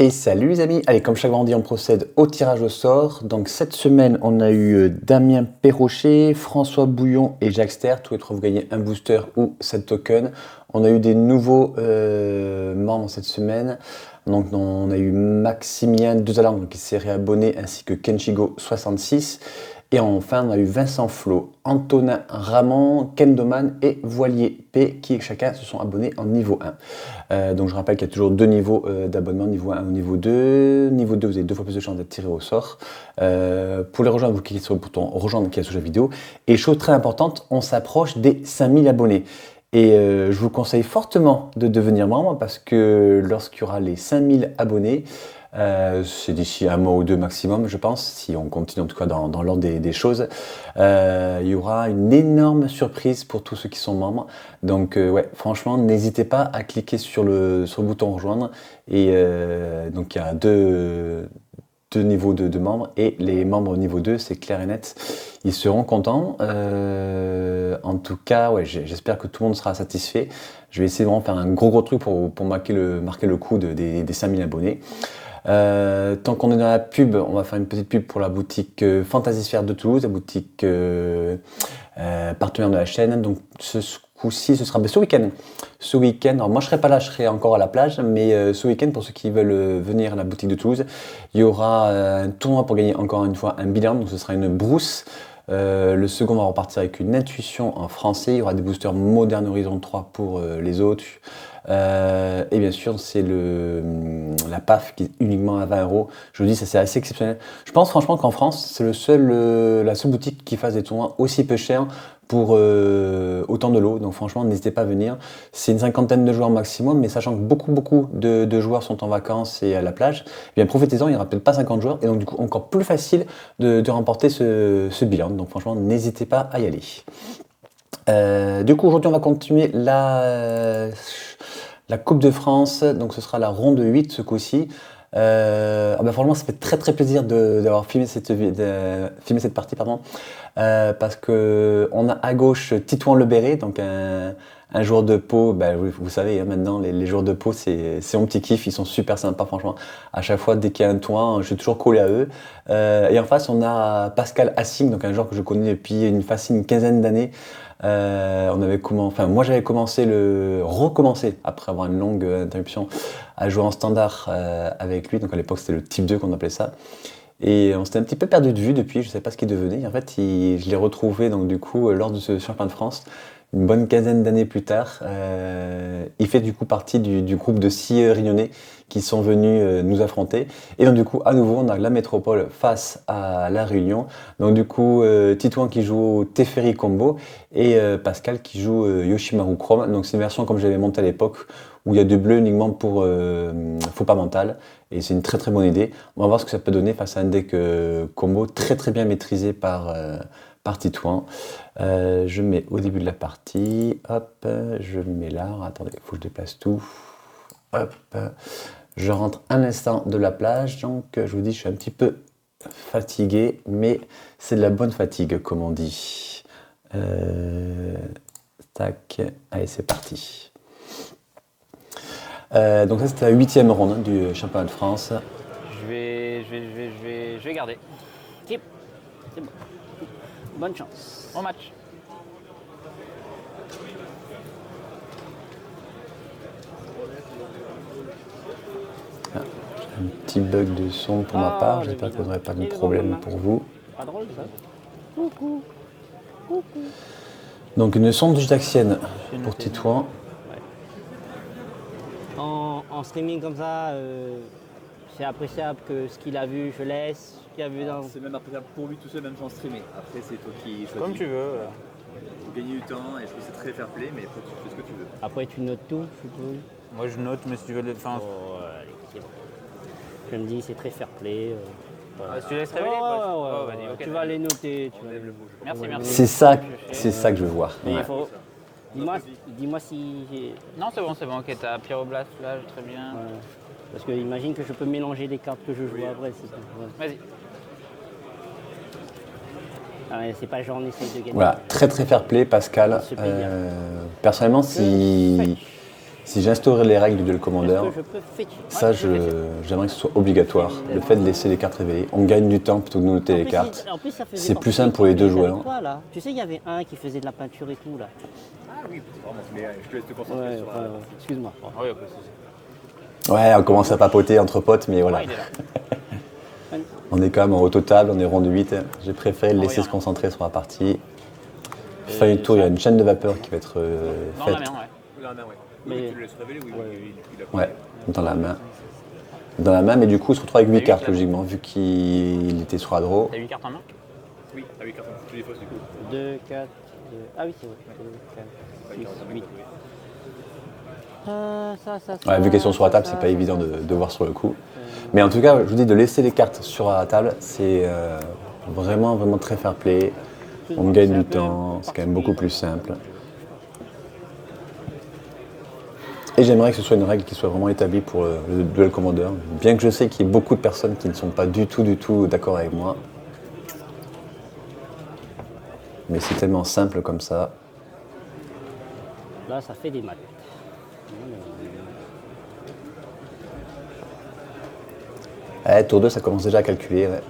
Et salut les amis, allez comme chaque vendredi on procède au tirage au sort. Donc cette semaine on a eu Damien Perrochet, François Bouillon et Jacques Ster. Tous les trois vous gagnez un booster ou 7 tokens. On a eu des nouveaux membres cette semaine. Donc on a eu Maximilien Dezalang qui s'est réabonné ainsi que Kenchigo66. Et enfin, on a eu Vincent Flo, Antonin Ramon, Kendoman et Voilier P qui chacun se sont abonnés en niveau 1. Donc je rappelle qu'il y a toujours deux niveaux d'abonnement, niveau 1 ou niveau 2. Niveau 2, vous avez deux fois plus de chances d'être tiré au sort. Pour les rejoindre, vous cliquez sur le bouton rejoindre qui est sous la vidéo. Et chose très importante, on s'approche des 5000 abonnés. Et je vous conseille fortement de devenir membre parce que lorsqu'il y aura les 5000 abonnés, c'est d'ici un mois ou deux maximum, je pense, si on continue en tout cas dans l'ordre des choses. Il y aura une énorme surprise pour tous ceux qui sont membres. Donc ouais, franchement, n'hésitez pas à cliquer sur le bouton rejoindre. Et donc il y a deux niveaux de membres et les membres niveau 2, c'est clair et net, ils seront contents. En tout cas, ouais, j'espère que tout le monde sera satisfait. Je vais essayer de vraiment faire un gros truc pour marquer le coup des 5000 abonnés. Tant qu'on est dans la pub, on va faire une petite pub pour la boutique Fantasy de Toulouse, la boutique partenaire de la chaîne. Donc ce coup-ci, ce sera ce week-end. Ce week-end, alors moi je serai pas là, je serai encore à la plage, mais ce week-end, pour ceux qui veulent venir à la boutique de Toulouse, il y aura un tournoi pour gagner encore une fois un bilan. Donc ce sera une brousse. Le second va repartir avec une intuition en français. Il y aura des boosters Modern Horizon 3 pour les autres. Et bien sûr, c'est la PAF qui est uniquement à 20 €. Je vous dis, ça c'est assez exceptionnel. Je pense franchement qu'en France, c'est la seule boutique qui fasse des tournois aussi peu chers pour autant de lots. Donc franchement, n'hésitez pas à venir. C'est une cinquantaine de joueurs maximum, mais sachant que beaucoup de joueurs sont en vacances et à la plage, eh bien profitez-en, il n'y aura peut-être pas 50 joueurs. Et donc du coup, encore plus facile de remporter ce bilan. Donc franchement, n'hésitez pas à y aller. Du coup, aujourd'hui, on va continuer la Coupe de France. Donc, ce sera la ronde 8 ce coup-ci. Franchement, ça fait très plaisir d'avoir filmé cette partie, pardon, parce que on a à gauche Titouan Le Béret, donc un joueur de Pau. Vous savez, hein, maintenant, les joueurs de Pau, c'est mon petit kiff. Ils sont super sympas, franchement. À chaque fois, dès qu'il y a un tournoi, je suis toujours collé à eux. Et en face, on a Pascal Hassing, donc un joueur que je connais depuis une quinzaine d'années. Moi j'avais recommencé après avoir une longue interruption à jouer en standard avec lui. Donc à l'époque c'était le type 2 qu'on appelait ça. Et on s'était un petit peu perdu de vue depuis, je ne sais pas ce qu'il devenait. En fait, je l'ai retrouvé donc du coup lors de ce championnat de France, une bonne quinzaine d'années plus tard. Il fait du coup partie du groupe de 6 Réunionnais qui sont venus nous affronter. Et donc du coup, à nouveau, on a la métropole face à la Réunion. Donc du coup, Titouan qui joue Teferi Combo et Pascal qui joue Yoshimaru Chrome. Donc c'est une version comme j'avais monté à l'époque où il y a du bleu uniquement pour faux pas mental. Et c'est une très bonne idée. On va voir ce que ça peut donner face à un deck combo très bien maîtrisé par Titouan. Je mets au début de la partie, hop, je mets là, attendez, il faut que je déplace tout, hop, je rentre un instant de la plage, donc je vous dis, je suis un petit peu fatigué, mais c'est de la bonne fatigue, comme on dit. Tac, allez, c'est parti. Donc ça, c'était la 8e ronde du championnat de France. Je vais garder. Keep. C'est bon. Bonne chance. Bon match. Un petit bug de son pour ma part, j'espère que vous n'aurez pas de problème pour vous. Pas drôle ça. Coucou. Donc une sonde judaxienne pour Titouan. Ouais. En streaming comme ça, c'est appréciable que ce qu'il a vu, je laisse. Ce qu'il a vu dans... C'est même appréciable pour lui tout seul, même sans streamer. Après, c'est toi qui choisis. Comme tu veux. Pour gagner du temps, et je trouve que c'est très fair play, mais après, tu fais ce que tu veux. Après, tu notes tout, je suppose. Moi je note, mais si tu veux le faire. Je me dis, c'est très fair play. Voilà. Si tu laisses révéler Ouais, okay, tu vas les noter. Merci. C'est ça que je veux voir. Mais Ouais. il faut... Dis-moi si j'ai... Non, c'est bon, ok, t'as Pyroblast, Flash, très bien. Ouais. Parce que imagine que je peux mélanger les cartes que je joue après. Vas-y. Ah ouais, c'est pas genre on essaye de gagner. Voilà, très fair play Pascal. Personnellement, Si j'instaurais les règles du duel Est-ce commander, que je peux fetcher? ça, Ouais, je peux fetcher. j'aimerais que ce soit obligatoire. Le fait de laisser les cartes révélées, on gagne du temps plutôt que de noter En les plus, cartes. en plus, ça faisait C'est partie plus simple pour les deux avec joueurs. toi, là. Tu sais, il y avait un qui faisait de la peinture et tout là. Ah oui, vraiment, mais je te laisse te concentrer sur la. Excuse-moi. Ah oui, pas de souci. Ouais, on commence à papoter entre potes, mais voilà. Ah, il est là. On est quand même en haut total, on est rond de 8. J'ai préféré le Ah oui, laisser se non. concentrer sur la partie. Fin du tour, il y a une chaîne de vapeur qui va être Dans faite. la main, ouais. Dans la main, ouais. Mais- Mais tu le laisses révéler, oui. Il a Ouais, dans la main. Dans la main, mais du coup, il se retrouve avec 8 huit cartes, cartes. logiquement, vu qu'il était sur la draw. T'as 8 cartes en main? Oui, ah oui, carton. Tu les fausses du coup. 2, 4, 2. Ah oui, c'est vrai. 2, 4, 6, 8. Ouais, vu qu'elles sont sur la table, c'est pas évident de voir sur le coup. Mais en tout cas, je vous dis de laisser les cartes sur la table, c'est vraiment, vraiment très fair play. On gagne du temps, c'est quand même beaucoup plus simple. Et j'aimerais que ce soit une règle qui soit vraiment établie pour le duel commander. Bien que je sais qu'il y ait beaucoup de personnes qui ne sont pas du tout d'accord avec moi. Mais c'est tellement simple comme ça. Là, ça fait des maths. Tour 2, ça commence déjà à calculer. Ouais.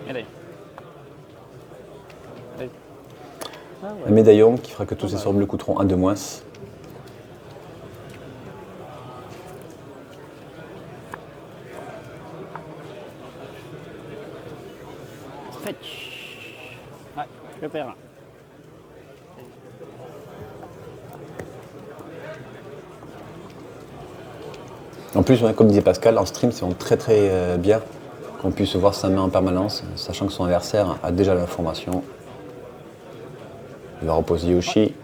Médaille. Vas-y. Ah Un ouais. médaillon qui fera que tous ces sorts bleus coûteront 1 de moins. Fetch. Ouais, je perds un. En plus, ouais, comme disait Pascal, en stream, c'est vraiment très bien qu'on puisse voir sa main en permanence, sachant que son adversaire a déjà l'information. Il va reposer Yoshi.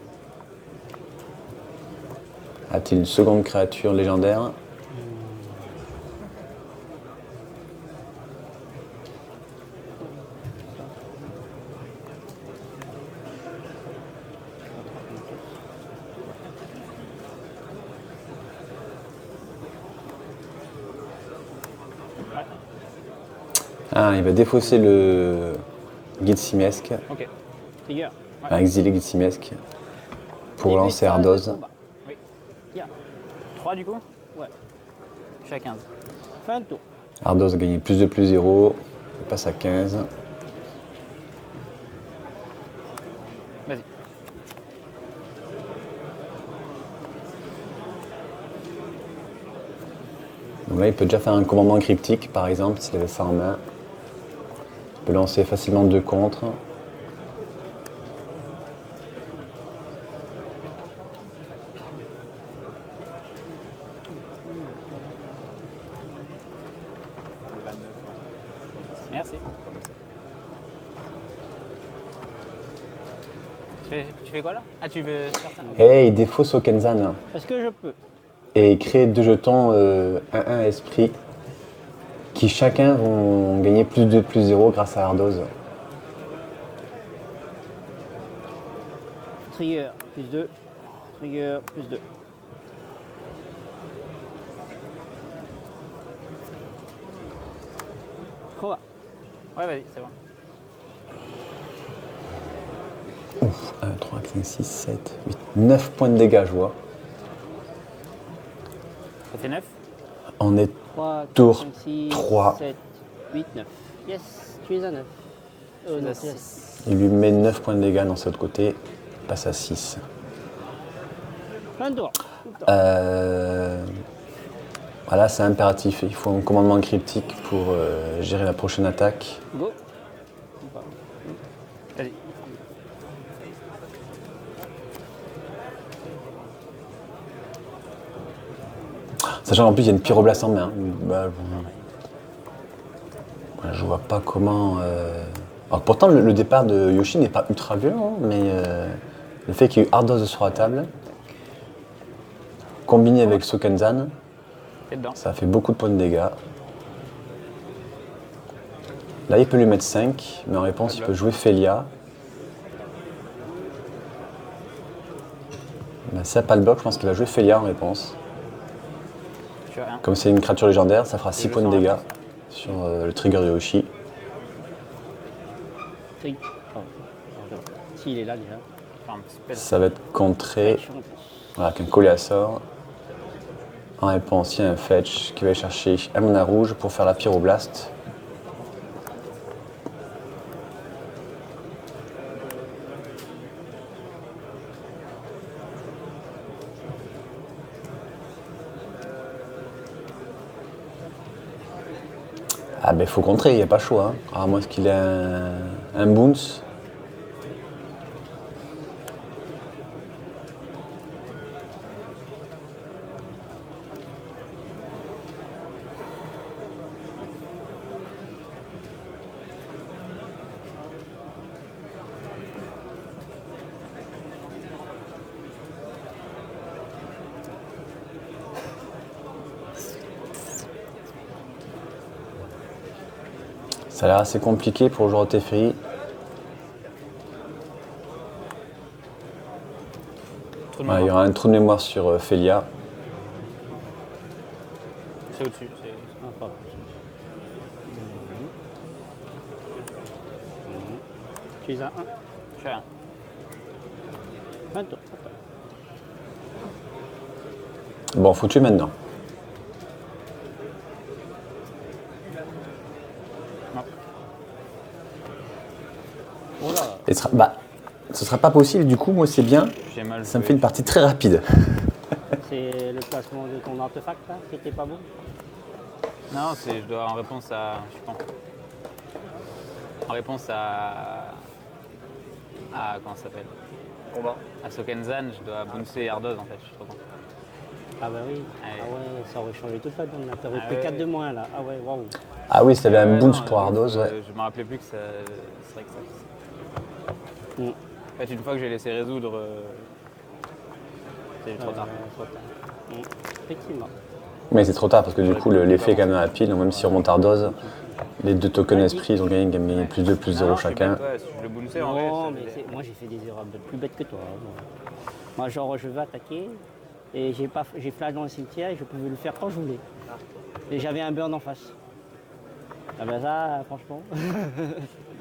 A-t-il une seconde créature légendaire? Ah, il va défausser le guide simesque, Ok. Trigger. un exilé guide simesque, pour Début de lancer phase de Ardoz. combat. Oui. Yeah. 3 du coup? Ouais. Je suis à 15. Fin de tour. Ardoz a gagné plus de plus 0, il passe à 15. Vas-y. Donc là, il peut déjà faire un commandement cryptique, par exemple, s'il avait ça en main. Il peut lancer facilement 2 contre. Merci. Tu fais quoi là? Ah, tu veux faire ça? Et il défausse au Kenzan. Est-ce que je peux? Et il crée 2 jetons 1-1 esprit qui chacun vont gagner plus 2 plus 0 grâce à Ardoz. Trigger, plus 2. Trigger, plus 2. Quoi? Ouais, vas-y, c'est bon. 1, 3, 5, 6, 7, 8, 9 points de dégâts, je vois. Ça fait 9. On est 3, Tour 5, 6, 3. 7, 8, 9. Yes, tu es à 9. Tu es Non, à tu es à 6. Il lui met 9 points de dégâts dans cet côté, il passe à 6. Fin de tour. Voilà, c'est impératif, il faut un commandement cryptique pour gérer la prochaine attaque. Go. Vas-y. Sachant qu'en plus il y a une pyroblast en main. Je vois pas comment. Alors pourtant le départ de Yoshi n'est pas ultra violent, hein, mais le fait qu'il y ait eu Ardoz sur la table, combiné avec Sokenzan, T'es dedans. ça fait beaucoup de points de dégâts. Là il peut lui mettre 5, mais en réponse il peut jouer Felia. Ben, s'il n'y a pas le bloc, je pense qu'il va jouer Felia en réponse. Je suis à 1. Comme c'est une créature légendaire, ça fera 6 je points de sens dégâts la sur le trigger de Yoshi. Tri. Oh. S'il est là déjà. Enfin, un spell. Ça va être contré voilà, avec un collier à sort. En réponse, il y a un fetch qui va aller chercher un mana rouge pour faire la pyroblast. Ah ben faut contrer, il n'y a pas le choix. Hein. À moins qu'il ait un bounce. Ça a l'air assez compliqué pour le joueur de Teferi. Trou de Voilà, il y mémoire. aura un trou de mémoire sur Felia. C'est au-dessus. Ah, pas. Tu es à 1. Je suis à 1. 20 tours. Bon, faut tuer maintenant. Non. Oh là. Et ce sera pas possible, du coup, moi c'est bien. J'ai mal Ça me joué. fait une partie très rapide. C'est le placement de ton artefact là, qui était pas bon. Non, je dois en réponse à. Je pense. En réponse à. Comment ça s'appelle? Combat. À Sokenzan, je dois bouncer Ardoz en fait, je suis trop content. Ah bah oui. Ouais. Ah ouais, ça aurait changé toute la donne là. T'aurais Ah pris ouais. 4 de moins là. Ah ouais, waouh. Ah oui, si t'avais un Ouais, bounce non, pour Ardoz, ouais. Je me rappelais plus que ça. C'est vrai que ça. Mm. En fait, une fois que j'ai laissé résoudre, c'est trop tard. Trop tard. Effectivement. Mais c'est trop tard parce que du coup, l'effet est quand même à la pile. Donc même si on remonte Ardoz, les deux tokens esprit, ils ont gagné plus 2, plus 0 Non, je suis chacun. bête, ouais, si je le bounçais en vrai. Non, ça mais faisait- moi j'ai fait des erreurs plus bêtes que toi. Moi, genre, je vais attaquer et j'ai flash dans le cimetière et je pouvais le faire quand je voulais. Et j'avais un burn en face. Ah ben ça, franchement.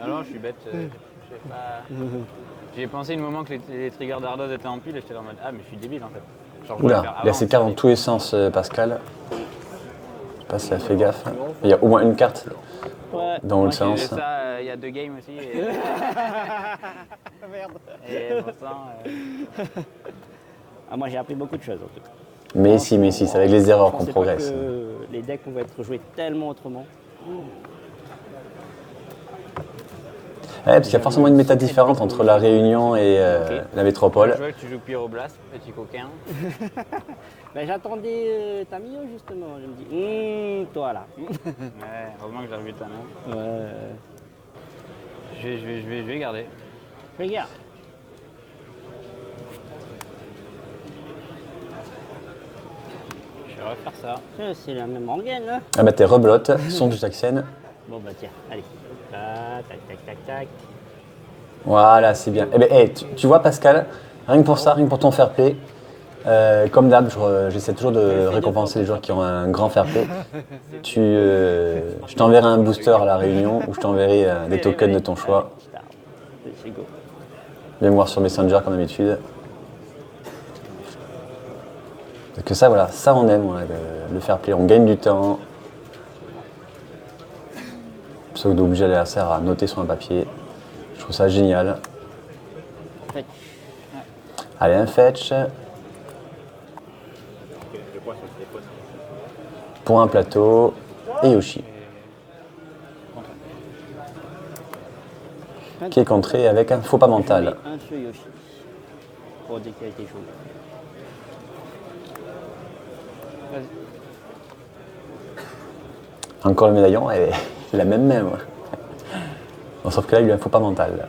Non, je suis bête. Je sais pas. J'ai pensé une moment que les triggers d'Ardoz étaient en pile et j'étais en mode ah, mais je suis débile en fait. Genre, je voulais le Oula, faire il y a avant, ses cartes dans mais- tous les sens, Pascal. Je sais pas si elle fait gaffe. Il y a au moins une carte Ouais. dans Moi, le j'ai- sens. J'ai ça il y a 2 games aussi. Et, Merde. et pourtant, Ah, moi j'ai appris beaucoup de choses en tout cas. Mais si, c'est avec les erreurs Je qu'on pensais pas progresse. que les decks pouvaient être joués tellement autrement. Ouais, parce qu'il y a forcément une méta différente entre la Réunion et la métropole. je vois que tu joues Pyroblast, petit coquin. Ben, j'attendais Tamio justement. Je me dis, toi là. Ouais, heureusement que j'ai revu ta main. Ouais. Je vais garder. Regarde. Je vais refaire ça. C'est la même rengaine là. Ah bah t'es reblotte, son du Saxen. Bon bah tiens, allez. Tac, tac, tac, tac. Voilà, c'est bien. Eh ben, tu vois Pascal, rien que pour ça, rien que pour ton fair play, comme d'hab, j'essaie toujours de récompenser les joueurs qui ont un grand fair play. Je t'enverrai un booster à la Réunion ou je t'enverrai des tokens de ton choix. C'est go. Viens me voir sur Messenger comme d'habitude. Parce que ça, voilà, ça on aime, voilà, le fair play. On gagne du temps. Plutôt que d'obliger l'adversaire à noter sur un papier. Je trouve ça génial. Fetch. Allez, un fetch. Pour un plateau. Et Yoshi. Qui est contré avec un faux pas mental. Un sur Yoshi. Pour dire qu'il a été joué. Vas-y. Encore le médaillon, elle est la même même. Bon, sauf que là, il lui a un faux pas mental.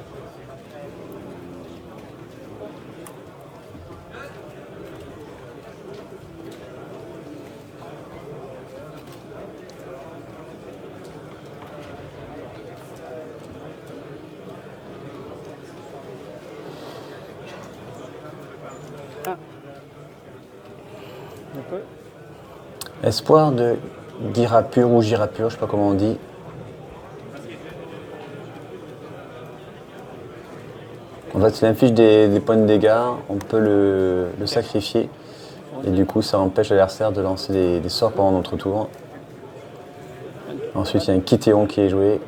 Espoir de Girapur ou Girapur, je sais pas comment on dit. En fait, il affiche des points de dégâts, on peut le sacrifier. Et du coup, ça empêche l'adversaire de lancer des sorts pendant notre tour. Ensuite, il y a un Kitéon qui est joué.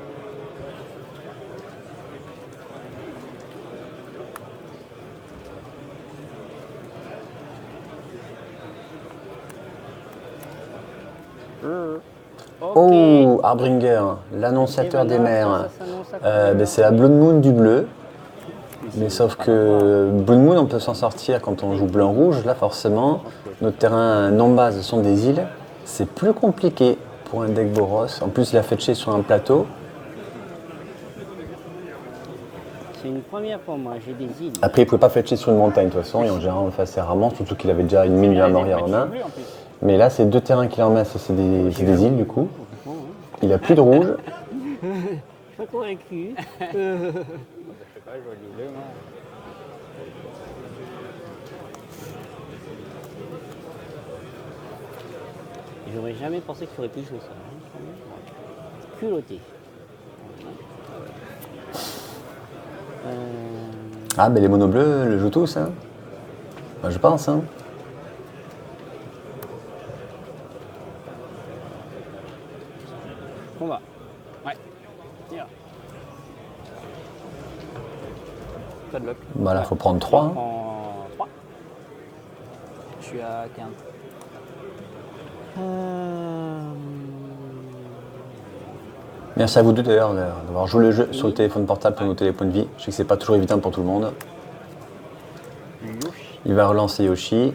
Oh, Harbringer, l'annonciateur des mers. C'est la Blood Moon du bleu. Mais sauf que Blood Moon, on peut s'en sortir quand on joue blanc-rouge. Là, forcément, notre terrain non-base sont des îles. C'est plus compliqué pour un deck Boros. En plus, il a fetché sur un plateau. C'est une première pour moi, j'ai des îles. Après, il ne pouvait pas fetcher sur une montagne, de toute façon. Et en général, on le fait assez rarement, surtout qu'il avait déjà une mine à Moria en main. Mais là, c'est deux terrains qu'il a en main, c'est des îles, du coup. Il a plus de rouge. Je suis pas convaincu. J'aurais jamais pensé qu'il aurait pu jouer ça. Culotté. Ah, mais les monos bleus le jouent tous, hein. Enfin, je pense, hein. On va. Ouais. Tire. Pas de lock. Bah là, faut prendre 3. Hein. En 3. Je suis à 15. Merci à vous deux d'ailleurs d'avoir joué le jeu sur le téléphone portable pour noter les points de vie. Je sais que c'est pas toujours évident pour tout le monde. Il va relancer Yoshi.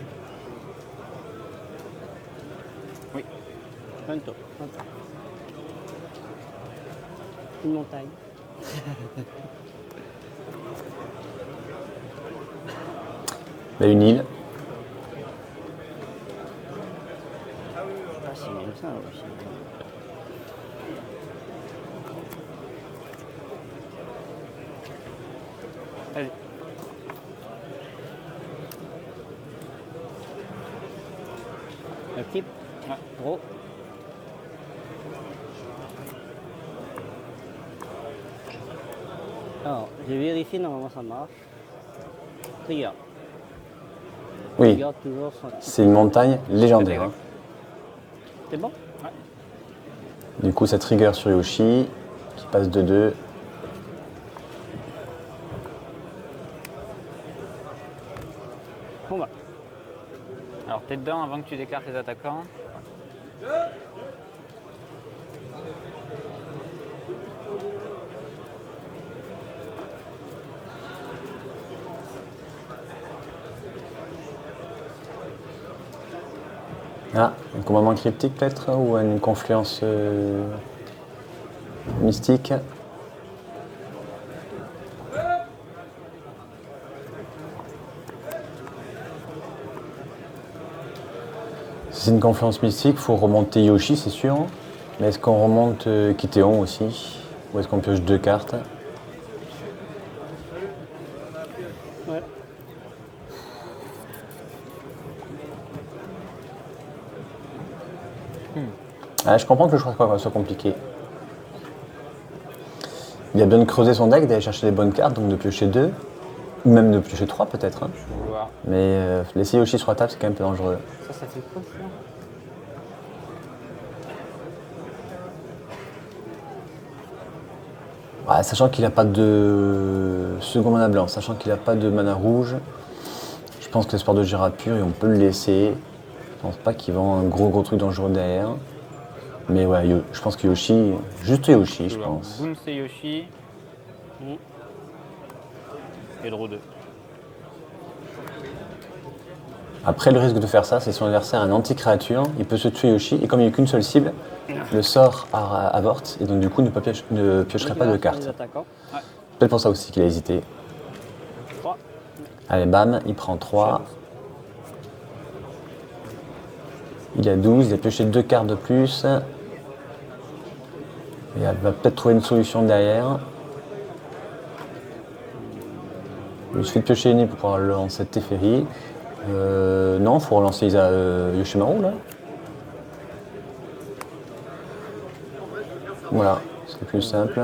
Oui. Un tour. Une montagne. Là, une île. Ah, c'est même ça aussi. Allez. Un clip. Ouais. Gros. Alors, j'ai vérifié, normalement ça marche. Trigger. Oui, Trigger toujours son... c'est une montagne légendaire. Hein. C'est bon? Ouais. Du coup, ça trigger sur Yoshi, qui passe de 2. On va. Alors t'es dedans avant que tu déclares tes attaquants. Ah, un commandement cryptique peut-être, ou une confluence mystique. Si c'est une confluence mystique, il faut remonter Yoshi, c'est sûr. Mais est-ce qu'on remonte Kitéon aussi? Ou est-ce qu'on pioche 2 cartes? Ouais. Ah, je comprends que le choix soit compliqué. Il a bien de creuser son deck, d'aller chercher les bonnes cartes, donc de piocher 2. Ou même de piocher 3 peut-être. Hein. Je vais voir. Mais laisser Yoshi sur la table, c'est quand même un peu dangereux. Ça fait quoi ça? Ouais, sachant qu'il n'a pas de second mana blanc, sachant qu'il n'a pas de mana rouge, je pense que l'espoir de Girapur, et on peut le laisser. Je pense pas qu'il vend un gros truc dangereux derrière. Mais ouais, je pense que Yoshi, juste Yoshi, je pense. Boon c'est Yoshi. Et Draw 2. Après, le risque de faire ça, c'est son adversaire un anti-créature, il peut se tuer Yoshi, et comme il n'y a qu'une seule cible, le sort avorte, et donc du coup ne piocherait pas de carte. Ouais. Peut-être pour ça aussi qu'il a hésité. 3. Allez, bam, il prend 3. Il a 12, il a pioché 2 cartes de plus. Et elle va peut-être trouver une solution derrière. Il suffit de piocher une île pour pouvoir le lancer Teferi. Non, il faut relancer Yoshimaru là. Voilà, c'est plus simple.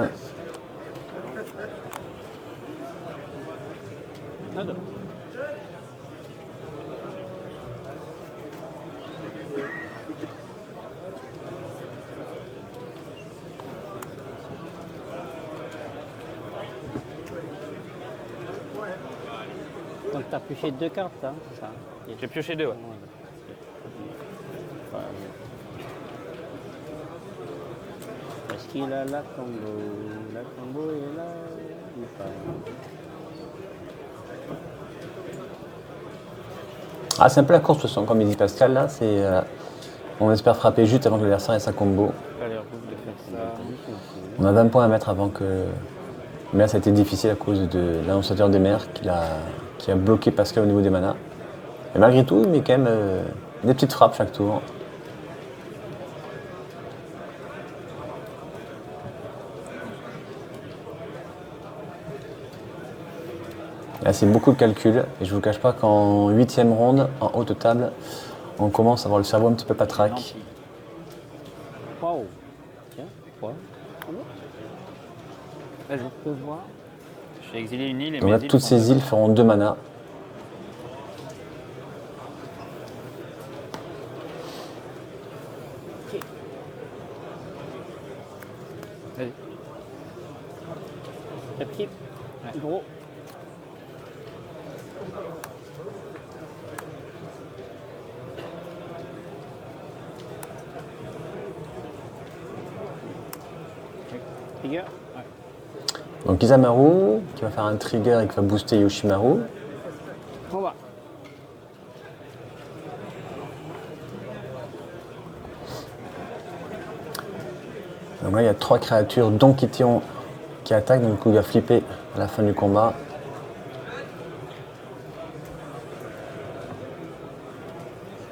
Nada. Donc tu as pioché 2 cartes, hein, c'est ça? J'ai pioché 2, ouais. Est-ce qu'il a la combo? La combo est là ou pas? Ah, c'est un peu la course, de toute façon, comme il dit Pascal, là. On espère frapper juste avant que l'adversaire ait sa combo. Allez, rouge de faire ça. On a 20 points à mettre avant que... Mais là, ça a été difficile à cause de l'annonciateur des mers qui a bloqué Pascal au niveau des manas. Et malgré tout, il met quand même des petites frappes chaque tour. Là, c'est beaucoup de calculs. Et je vous cache pas qu'en 8e ronde, en haute table, on commence à avoir le cerveau un petit peu patraque. Waouh! Tiens, quoi? Vas-y. On peut voir. J'ai exilé une île et Donc mes là, îles toutes sont ces îles feront 2 manas. Vas-y. Le petit, Ouais. gros. Trigger. Donc Isamaru, qui va faire un trigger et qui va booster Yoshimaru. On va. Donc là, il y a 3 créatures, dont Kition, qui attaquent. Donc du coup, il va flipper à la fin du combat.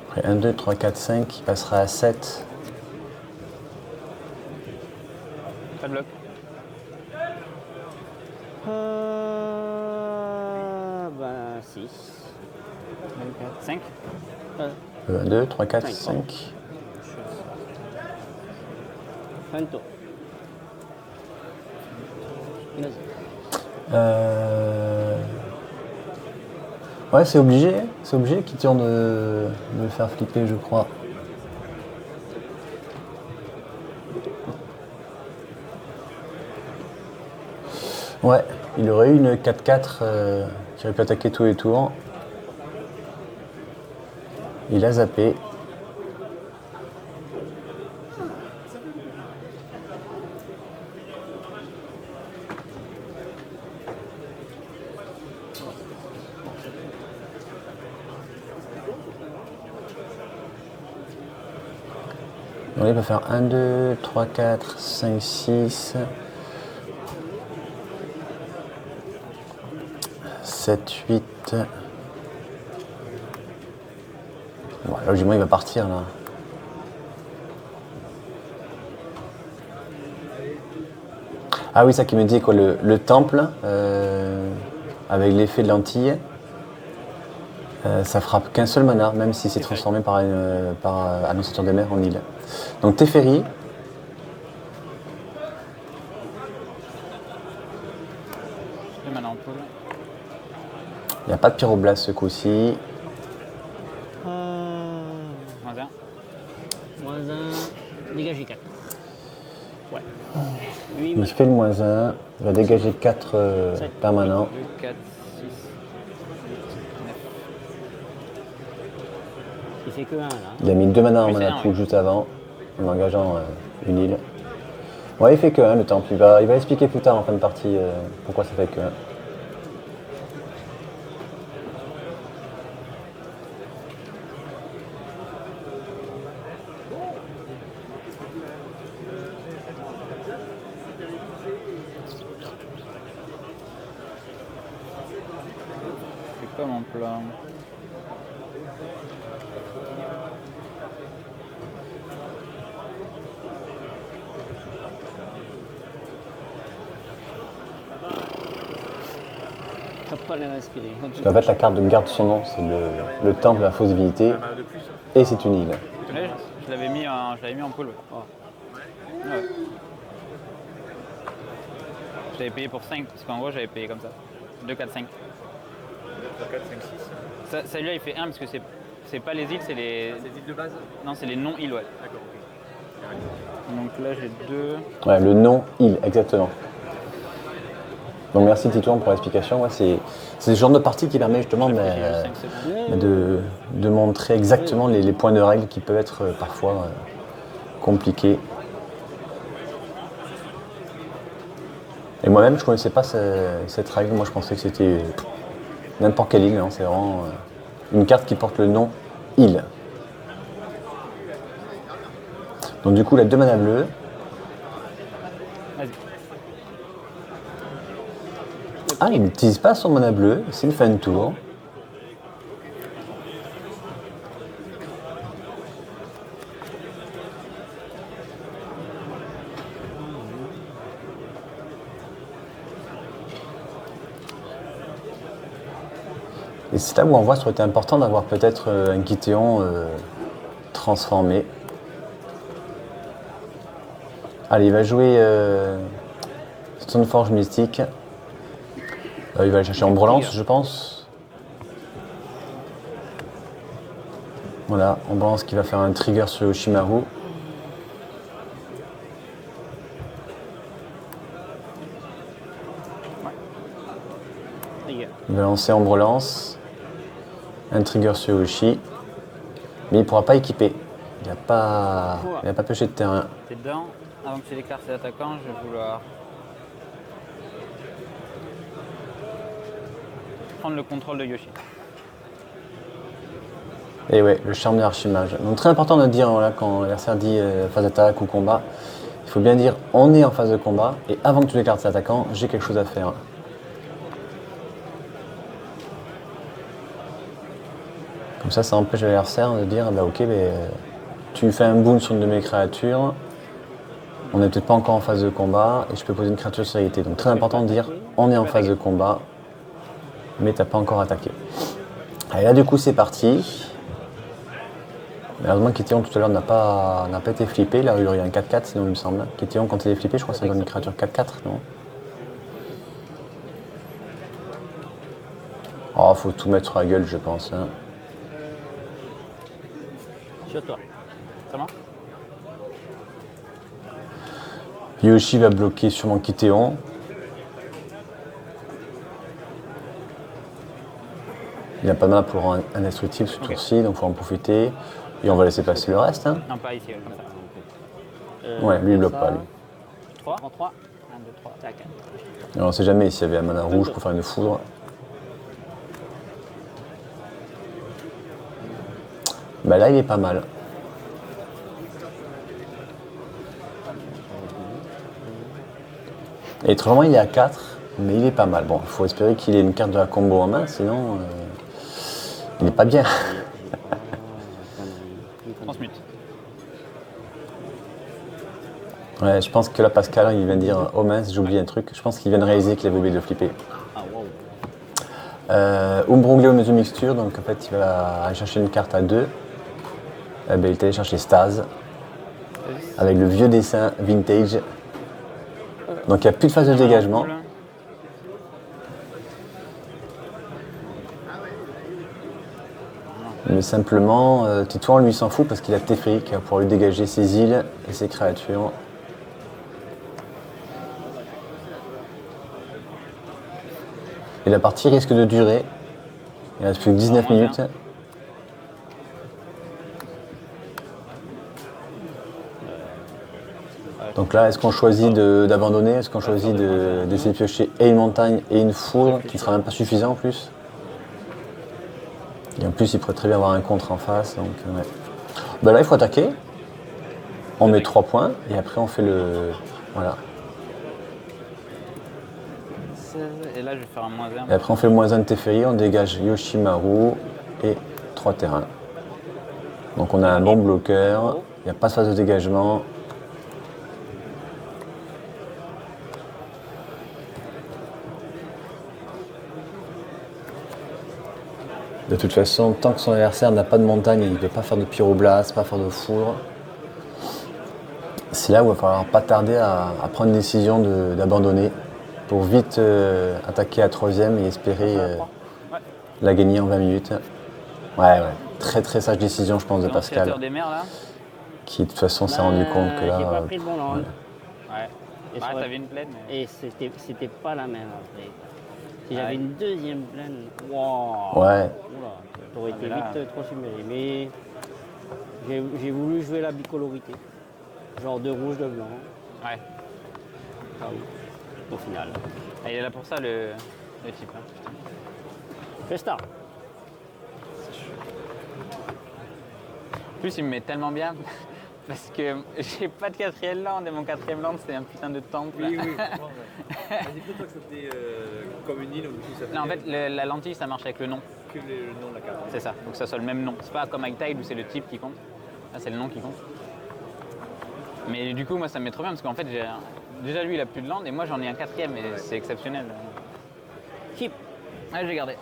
Après 1, 2, 3, 4, 5, il passera à 7. Pas de bloc. Ben 6. 5. 1, 2, 3, 4, 5. 5. Fin de tour. Vas-y. Ouais, c'est obligé. C'est obligé Kition de le faire flipper, je crois. Ouais, il aurait eu une 4-4 qui aurait pu attaquer tous les tours. Il a zappé. Donc il va faire 1, 2, 3, 4, 5, 6, 7, 8. Bon, logiquement, il va partir là. Ah oui, ça qui me dit quoi, le temple, avec l'effet de lentille, ça frappe qu'un seul mana, même si c'est transformé par annonciateur des mers en île. Donc Teferi. Et maintenant en pool. Il n'y a pas de pyroblast ce coup-ci. Moins 1. Moins 1. Dégagez 4. Ouais. 8 Il fait le -1. Il va dégager 4 permanents. 2, 4, 6, 8, 9. Il fait que 1 là. Il a mis 2 manas en Oui, mana c'est un, pool oui. juste avant, en engageant une île. Ouais, il fait que 1 le temple. Il va expliquer plus tard en fin de partie pourquoi ça fait que 1. C'est quoi mon plan? T'as pas les respirer. Parce qu'en fait, la carte de garde son nom, c'est le temple de la fausse divinité. Et c'est une île. Là, je l'avais mis en pool. Ouais. Ouais. Je t'avais payé pour 5, parce qu'en gros j'avais payé comme ça. 2, 4, 5. 3, 4, 5, 6. Celui-là il fait 1 parce que c'est pas les îles, c'est les. C'est les îles de base? Non, c'est les non-îles, ouais. D'accord, ok. Donc là j'ai 2. Ouais, le nom il, exactement. Donc merci Titouan pour l'explication. Ouais, c'est ce genre de partie qui permet justement de montrer exactement les points de règle qui peuvent être parfois compliqués. Et moi-même, je ne connaissais pas cette règle. Moi, je pensais que c'était n'importe quelle île. Hein. C'est vraiment une carte qui porte le nom île. Donc du coup, la 2 mana bleue. Vas-y. Ah, il n'utilise pas son mana bleu. C'est une fin de tour. Et c'est là où on voit que ça aurait été important d'avoir peut-être un Kitéon transformé. Allez, il va jouer Stoneforge Mystique. Il va aller chercher Ombrelance, je pense. Voilà, Ombrelance qui va faire un trigger sur Yoshimaru. Trigger. Il va lancer Ombrelance. Un trigger sur Yoshi. Mais il ne pourra pas équiper. Il n'a pas pêché de terrain. T'es dedans. Avant que tu les cartes attaquant, je vais vouloir prendre le contrôle de Yoshi. Et ouais, le charme de l'archimage. Donc très important de dire voilà, quand l'adversaire dit phase d'attaque ou combat, il faut bien dire on est en phase de combat et avant que tu les cartes attaquant, j'ai quelque chose à faire. Comme ça empêche l'adversaire de dire bah ok, mais, tu fais un boon sur une de mes créatures, on n'est peut-être pas encore en phase de combat et je peux poser une créature sur égalité. Donc très important de dire on est en phase de combat, mais t'as pas encore attaqué. Allez là du coup c'est parti. Malheureusement Kitéon tout à l'heure n'a pas été flippé, là il y aurait un 4-4 sinon il me semble. Kitéon quand il est flippé je crois que ça donne une créature 4-4, non? Oh faut tout mettre sur la gueule je pense. Hein. Sur toi. Ça marche? Yoshi va bloquer sûrement Kitéon. Il n'a pas mal pour un indestructible ce tour-ci, donc il faut en profiter. Et on va laisser passer le reste. Hein. Non, pas ici, comme ça. Ouais, lui il bloque pas lui. 3 en 3. 1, 2, 3, tac. Et on ne sait jamais s'il y avait un mana rouge pour faire une foudre. Bah là il est pas mal. Et étrangement il est à 4, mais il est pas mal. Bon, il faut espérer qu'il ait une carte de la combo en main, sinon il n'est pas bien. Transmute. Ouais, je pense que là Pascal il vient de dire oh mince j'ai oublié un truc. Je pense qu'il vient de réaliser qu'il avait oublié de flipper. Ah, wow. Umbroglio Meso Mixture, donc en fait il va aller chercher une carte à 2. Eh ben, il est allé chercher Stase avec le vieux dessin vintage. Donc il n'y a plus de phase de dégagement. Mais simplement, Titouan lui s'en fout parce qu'il a Teferi qui va pouvoir lui dégager ses îles et ses créatures. Et la partie risque de durer. Il ne reste plus que 19 minutes. Donc là, est-ce qu'on choisit d'abandonner? Est-ce qu'on choisit d'essayer de piocher et une montagne et une foudre qui ne sera même pas suffisant en plus? Et en plus, il pourrait très bien avoir un contre en face. Donc, ouais. Ben là, il faut attaquer. On met 3 points et après, on fait le. Voilà. Et là, je vais faire un -1. Et après, on fait le -1 de Teferi. On dégage Yoshimaru et 3 terrains. Donc, on a un bon bloqueur. Il n'y a pas de phase de dégagement. De toute façon, tant que son adversaire n'a pas de montagne, il ne peut pas faire de pyroblast, pas faire de foudre. C'est là où il va falloir pas tarder à prendre une décision d'abandonner pour vite attaquer à 3ème et espérer la gagner en 20 minutes. Ouais, très sage décision, je pense, de Pascal, L'anciateur des mers là. qui de toute façon s'est rendu compte que là. J'ai pas pris le bon land. Ouais. Et Ouais, ça aurait- t'avais une plaide, mais. Et c'était pas la même après. Si j'avais Ouais. une deuxième plaine, wow, Ouais. t'aurais été mais là- vite trop submergé. Mais j'ai voulu jouer la bicolorité. Genre de rouge, de blanc. Ouais. Ah oui. Au final. Ah, il est là pour ça le type. Hein. Festa. En plus, il me met tellement bien parce que j'ai pas de 4ème land et mon 4ème land c'est un putain de temple. Oui, oui. Vas-y, plutôt que c'était comme une île, ou du coup ça fait Non, en fait, la lentille ça marche avec le nom. que le nom de la carte. C'est ça, faut que ça soit le même nom. C'est pas comme High Tide où c'est le type qui compte. Là, c'est le nom qui compte. Mais du coup, moi ça me met trop bien parce qu'en fait, déjà lui il a plus de land et moi j'en ai un 4ème et c'est exceptionnel. Keep. Ouais, j'ai gardé.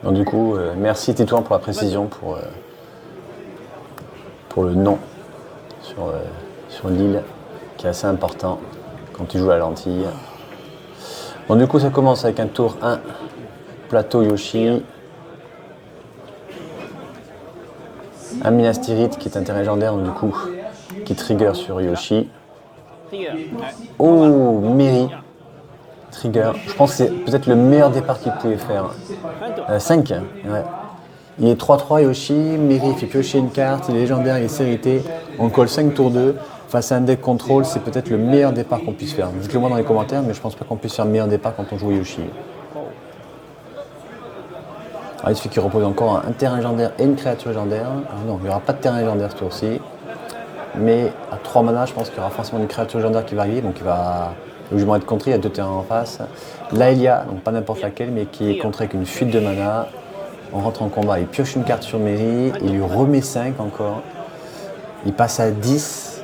Donc du coup, merci Titouan pour la précision, pour le nom sur l'île, qui est assez important quand tu joues à la lentille. Bon, du coup, ça commence avec un tour 1, plateau Yoshi. Un Minas Tirith qui est un terrain légendaire, donc du coup, qui trigger sur Yoshi. Trigger. Oh, Miri. Trigger. Je pense que c'est peut-être le meilleur départ qu'il pouvait faire. 5, ouais. Il est 3-3 Yoshi, Miri il fait piocher une carte, il est légendaire, il est sérité. On colle 5 tours 2. Face à un deck contrôle, c'est peut-être le meilleur départ qu'on puisse faire. Dites-le moi dans les commentaires, mais je pense pas qu'on puisse faire le meilleur départ quand on joue Yoshi. Alors, il suffit qu'il repose encore un terrain légendaire et une créature légendaire. Alors non, il n'y aura pas de terrain légendaire ce tour-ci. Mais à 3 mana, je pense qu'il y aura forcément une créature légendaire qui va arriver, donc il va logiquement être contré, il y a 2 terrains en face. Là, il y a, donc pas n'importe laquelle, mais qui est contré avec une fuite de mana. On rentre en combat, il pioche une carte sur Miri, il lui remet 5 encore. Il passe à 10,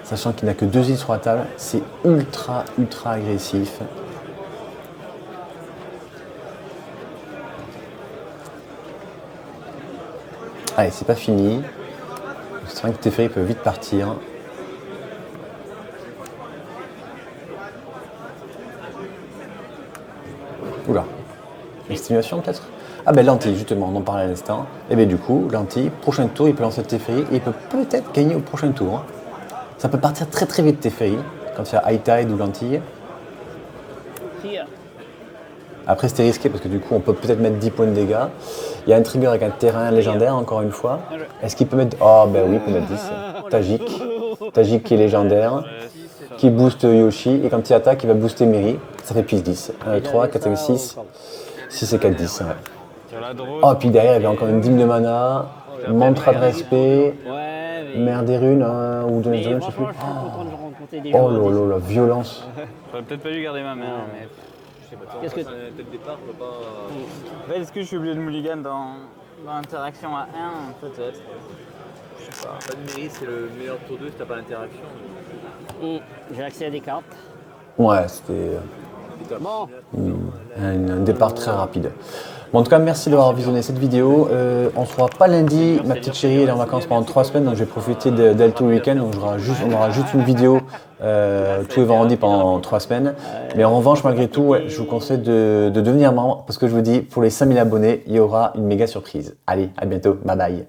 sachant qu'il n'a que 2 îles sur la table. C'est ultra agressif. Allez, c'est pas fini. C'est vrai que Teferi peut vite partir. Oula. Une stimulation peut-être? Ah ben lentille, justement, on en parlait à l'instant. Et bien du coup, lentille, prochain tour, il peut lancer Teferi et il peut peut-être gagner au prochain tour. Ça peut partir très vite Teferi, quand il y a High Tide ou lentille. Trigger. Après c'était risqué parce que du coup on peut peut-être mettre 10 points de dégâts. Il y a un trigger avec un terrain légendaire encore une fois. Est-ce qu'il peut mettre... Oh ben oui, il peut mettre 10. Tajik. Tajik qui est légendaire, qui booste Yoshi et quand il attaque il va booster Miri. Ça fait plus 10. 3, 4, 5, 6. 6 et 4, 10. Ouais. Sur la drôle. Oh puis derrière il y avait encore une dîme de mana, mantra de respect, Ouais, mer des runes ou de mais je sais plus. franchement, je suis content de rencontrer des Oh gens. là là, la violence. J'aurais peut-être pas dû garder ma main, mais. Je sais pas, Qu'est-ce que- un tel départ, on va pas. En fait, est-ce que je suis obligé de mulligan dans l'interaction à 1 peut-être. Pas de mérite, c'est le meilleur tour 2 si t'as pas l'interaction. J'ai accès à des cartes. Ouais, c'était Bon, un départ très rapide. Bon, en tout cas, merci d'avoir visionné cette vidéo. On se revoit pas lundi. Ma petite chérie elle est en vacances pendant 3 semaines, donc je vais profiter d'elle tout le week-end. Donc on aura juste une vidéo tous les vendredis pendant 3 semaines. Mais en revanche, malgré tout, ouais, je vous conseille de devenir membre parce que je vous dis, pour les 5000 abonnés, il y aura une méga surprise. Allez, à bientôt. Bye bye.